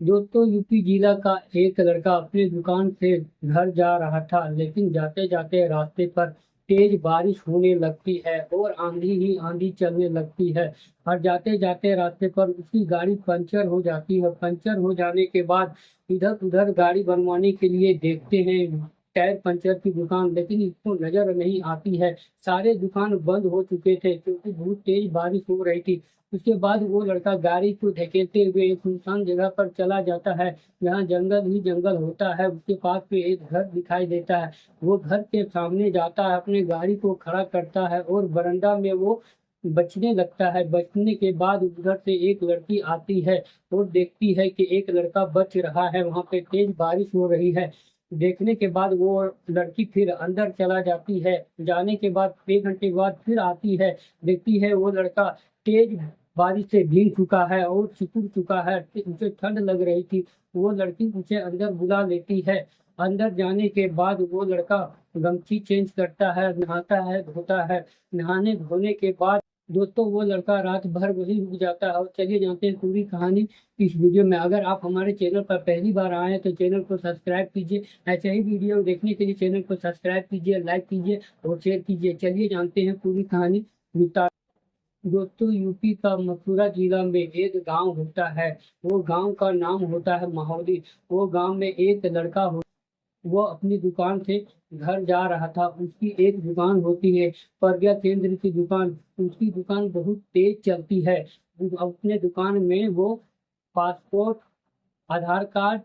दोस्तों यूपी जिला का एक लड़का अपनी दुकान से घर जा रहा था, लेकिन जाते जाते रास्ते पर तेज बारिश होने लगती है और आंधी ही आंधी चलने लगती है। और जाते जाते रास्ते पर उसकी गाड़ी पंचर हो जाती है। पंचर हो जाने के बाद इधर उधर गाड़ी बनवाने के लिए देखते हैं टायर पंचर की दुकान, लेकिन इसको नजर नहीं आती है। सारे दुकान बंद हो चुके थे क्योंकि बहुत तेज बारिश हो रही थी। उसके बाद वो लड़का गाड़ी को धकेलते हुए एक सुनसान जगह पर चला जाता है, जहाँ जंगल ही जंगल होता है। उसके पास में एक घर दिखाई देता है। वो घर के सामने जाता है, अपने गाड़ी को खड़ा करता है और बरामदा में वो बचने लगता है। बचने के बाद उधर से एक लड़की आती है और देखती है कि एक लड़का बच रहा है, वहां पे तेज बारिश हो रही है। देखने के बाद वो लड़की फिर अंदर चला जाती है। जाने के बाद 1 घंटे बाद फिर आती है, देखती है वो लड़का तेज बारिश से भीग चुका है और सिकुड़ चुका है। उसे ठंड लग रही थी। वो लड़की उसे अंदर बुला लेती है। अंदर जाने के बाद वो लड़का गमछी चेंज करता है, नहाता है, धोता है। नहाने धोने के बाद दोस्तों वो लड़का रात भर वही रुक जाता है। और चलिए जानते हैं पूरी कहानी इस वीडियो में। अगर आप हमारे चैनल पर पहली बार आए हैं तो चैनल को सब्सक्राइब कीजिए। ऐसे ही वीडियो देखने के लिए चैनल को सब्सक्राइब कीजिए, लाइक कीजिए और शेयर कीजिए। चलिए जानते हैं पूरी कहानी विस्तार। दोस्तों यूपी का मथुरा जिला में एक गांव होता है। वो गांव का नाम होता है माहौली। वो गांव में एक लड़का हो, वो अपनी दुकान से घर जा रहा था। उसकी एक दुकान होती है, प्रज्ञा केंद्र की दुकान। उसकी दुकान बहुत तेज चलती है। अपने दुकान में वो पासपोर्ट, आधार कार्ड,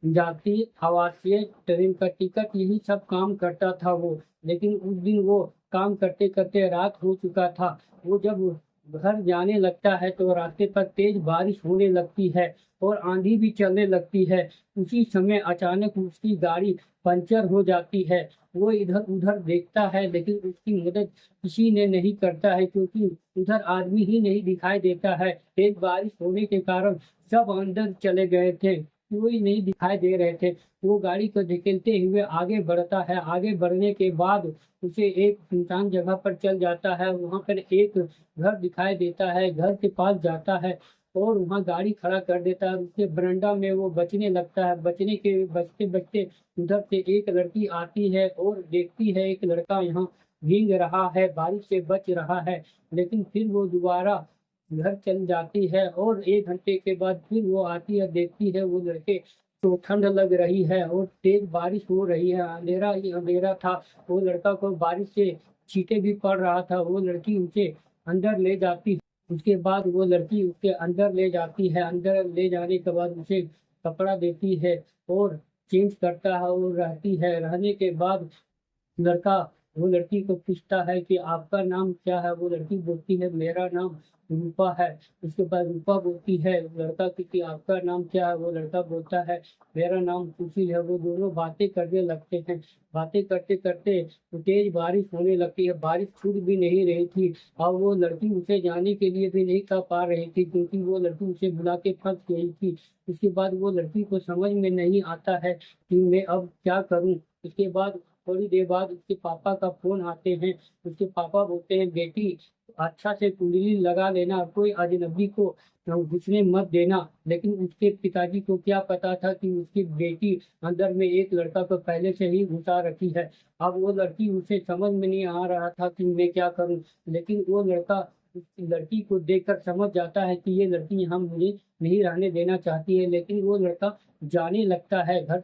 जाति, आवासीय, ट्रेन का टिकट, यही सब काम करता था वो। लेकिन उस दिन वो काम करते करते रात हो चुका था। वो जब घर जाने लगता है तो रास्ते पर तेज बारिश होने लगती है और आंधी भी चलने लगती है। उसी समय अचानक उसकी गाड़ी पंचर हो जाती है। वो इधर उधर देखता है, लेकिन उसकी मदद किसी ने नहीं करता है क्योंकि उधर आदमी ही नहीं दिखाई देता है। तेज बारिश होने के कारण सब अंदर चले गए थे, कोई नहीं दिखाई दे रहे थे। वो गाड़ी को धकेलते हुए आगे बढ़ता है। आगे बढ़ने के बाद उसे एक सुनसान जगह पर चल जाता है। वहां पर एक घर दिखाई देता है। घर के पास जाता है और वहां गाड़ी खड़ा कर देता है। उसके बरंडा में वो बचने लगता है। बचते बचते उधर से एक लड़की आती है और देखती है एक लड़का यहाँ भीग रहा है, बारिश से बच रहा है। लेकिन फिर वो दोबारा घर चल जाती है और 1 घंटे के बाद फिर वो आती है, देखती है वो लड़के तो ठंड लग रही है और तेज बारिश हो रही है। अंधेरा ही अंधेरा था। वो लड़का को बारिश से छींटे भी पड़ रहा था। वो लड़की उसे अंदर ले जाती है। उसके बाद वो लड़की उसके अंदर ले जाती है। अंदर ले जाने के बाद उसे कपड़ा देती है और चेंज करता है और रहती है। रहने के बाद लड़का वो लड़की को पूछता है कि आपका नाम क्या है। वो लड़की बोलती है मेरा नाम रूपा है। उसके बाद रूपा बोलती है लड़का की कि आपका नाम क्या है। वो लड़का बोलता है मेरा नाम सुशील है। वो दोनों बातें करने लगते हैं। बातें करते करते तो तेज बारिश होने लगती है। बारिश छूट भी नहीं रही थी और वो लड़की उसे जाने के लिए भी नहीं कह पा रही थी क्योंकि वो लड़की उसे बुला के फंस गई थी। उसके बाद वो लड़की को समझ में नहीं आता है कि मैं अब क्या करूं। उसके बाद थोड़ी देर बाद उसके पापा का फोन आते हैं। उसके पापा बोलते हैं बेटी अच्छा से कुंडली लगा लेना, कोई अजनबी को घुसने मत देना। लेकिन उसके पिताजी को क्या पता था कि उसकी बेटी अंदर में एक लड़का को पहले से ही घुसा रखी है। अब वो लड़की उसे समझ में नहीं आ रहा था कि मैं क्या करूं। लेकिन वो लड़का उस लड़की को देखकर समझ जाता है कि ये लड़की यहाँ मुझे नहीं रहने देना चाहती है। लेकिन वो लड़का जाने लगता है घर।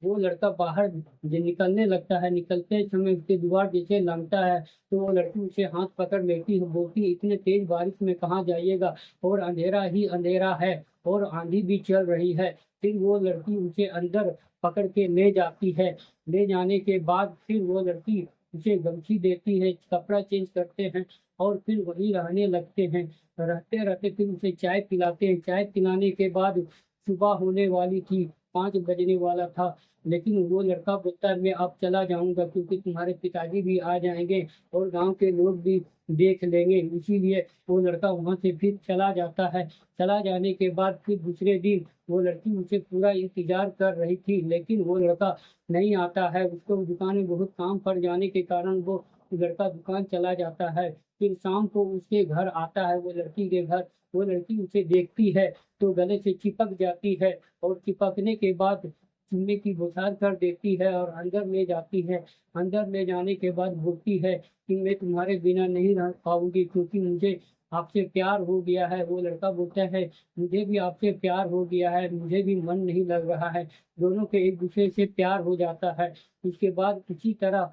वो लड़का बाहर निकलने लगता है। निकलते समय उसके द्वार जैसे लंघता है तो वो लड़की उसे हाथ पकड़ लेती है, बोलती इतने तेज बारिश में कहाँ जाइएगा और अंधेरा ही अंधेरा है और आंधी भी चल रही है। फिर वो लड़की उसे अंदर पकड़ के ले जाती है। ले जाने के बाद फिर वो लड़की उसे गमछी देती है, कपड़ा चेंज करते हैं और फिर वहीं रहने लगते हैं। रहते रहते फिर उसे चाय पिलाते हैं। चाय पिलाने के बाद सुबह होने वाली थी, 5 बजने वाला था। लेकिन वो लड़का बोलता है मैं अब चला जाऊंगा क्योंकि तुम्हारे पिताजी भी आ जाएंगे और गांव के लोग भी देख लेंगे। इसीलिए वो लड़का वहां से फिर चला जाता है। चला जाने के बाद फिर दूसरे दिन वो लड़की उसे पूरा इंतजार कर रही थी, लेकिन वो लड़का नहीं आता है। उसको दुकान में बहुत काम पड़ जाने के कारण वो लड़का दुकान चला जाता है। फिर शाम को उसके घर आता है, वो लड़की के घर। वो लड़की उसे देखती है तो गले से चिपक जाती है और चिपकने के बाद चूल्हे की बौछार कर देती है और अंदर ले जाती है। अंदर ले जाने के बाद बोलती है कि मैं तुम्हारे बिना नहीं रह पाऊँगी, क्योंकि मुझे आपसे प्यार हो गया है। वो लड़का बोलता है, मुझे भी आपसे प्यार हो गया है, मुझे भी मन नहीं लग रहा है। दोनों के एक दूसरे से प्यार हो जाता है। उसके बाद इसी तरह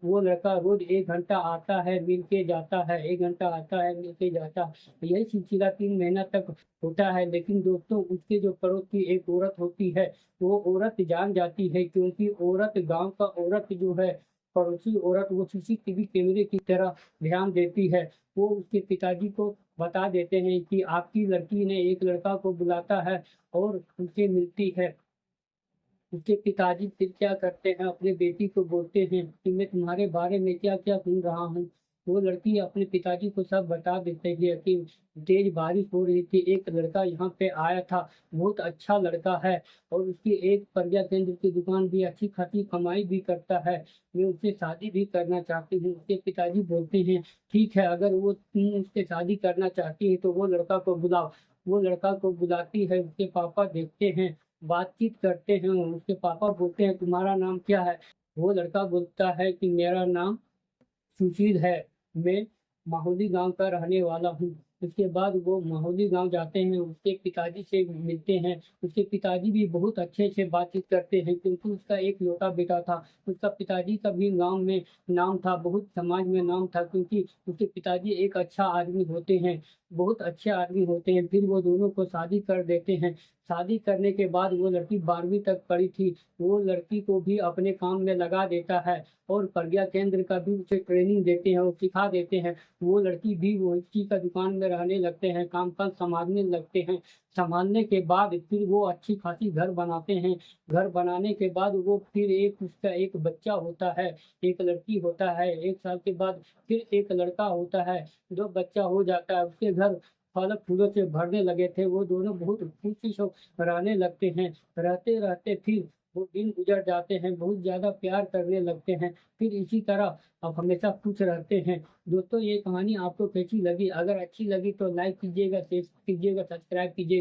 वो लड़का रोज 1 घंटा आता है, मिल के जाता है, 1 घंटा आता है, मिल के जाता है। यही सिलसिला 3 महीना तक होता है। लेकिन दोस्तों, उसके जो पड़ोस की एक औरत होती है, वो औरत जान जाती है, क्योंकि औरत गाँव का औरत जो है, पड़ोसी औरत, वो सीसीटीवी कैमरे की तरह ध्यान देती है। वो उसके पिताजी को बता देते हैं कि आपकी लड़की ने एक लड़का को बुलाता है और उनसे मिलती है। उसके पिताजी फिर क्या करते हैं, अपने बेटी को बोलते हैं कि मैं तुम्हारे बारे में क्या-क्या सुन रहा हूँ। वो लड़की अपने पिताजी को सब बता देते हैं कि तेज़ बारिश हो रही थी, एक लड़का यहाँ पे आया था, बहुत अच्छा लड़का है और उसकी एक प्रज्ञा केंद्र की दुकान भी अच्छी खासी कमाई भी करता है। मैं उससे शादी भी करना चाहती हूँ। उसके पिताजी बोलते हैं, ठीक है, अगर वो तुम उससे शादी करना चाहती है तो वो लड़का को बुलाओ। वो लड़का को बुलाती है, उसके पापा देखते हैं, बातचीत करते हैं। उसके पापा बोलते हैं, तुम्हारा नाम क्या है? वो लड़का बोलता है कि मेरा नाम सुशील है, मैं माहुली गाँव का रहने वाला हूँ। उसके बाद वो माहुली गाँव जाते हैं, उसके पिताजी से मिलते हैं। उसके पिताजी भी बहुत अच्छे से बातचीत करते हैं, क्योंकि उसका एक लौता बेटा था। उसका पिताजी का भी गाँव में नाम था, बहुत समाज में नाम था, क्योंकि उसके पिताजी एक अच्छा आदमी होते हैं, बहुत अच्छे आदमी होते हैं। फिर वो दोनों को शादी कर देते हैं। शादी करने के बाद वो लड़की 12वीं तक पढ़ी थी, वो लड़की को भी अपने काम में लगा देता है और प्रज्ञा केंद्र का भी उसे ट्रेनिंग देते हैं और सिखा देते हैं। वो लड़की भी वो इसी का दुकान में रहने लगते हैं, काम-काज सँभालने लगते हैं। सँभालने के बाद फिर वो अच्छी खासी घर बनाते हैं। घर बनाने के बाद वो फिर उसका एक बच्चा होता है, एक लड़की होता है। 1 साल के बाद फिर एक लड़का होता है, 2 बच्चा हो जाता है। उसके घर फल-फूलों से भरने लगे थे। वो दोनों बहुत खुशी से रहने लगते हैं। रहते-रहते फिर वो दिन गुज़र जाते हैं, बहुत ज़्यादा प्यार करने लगते हैं। फिर इसी तरह अब हमेशा खुश रहते हैं। दोस्तों, ये कहानी आपको कैसी लगी? अगर अच्छी लगी तो लाइक कीजिएगा, शेयर कीजिएगा, सब्सक्राइब कीजिएगा।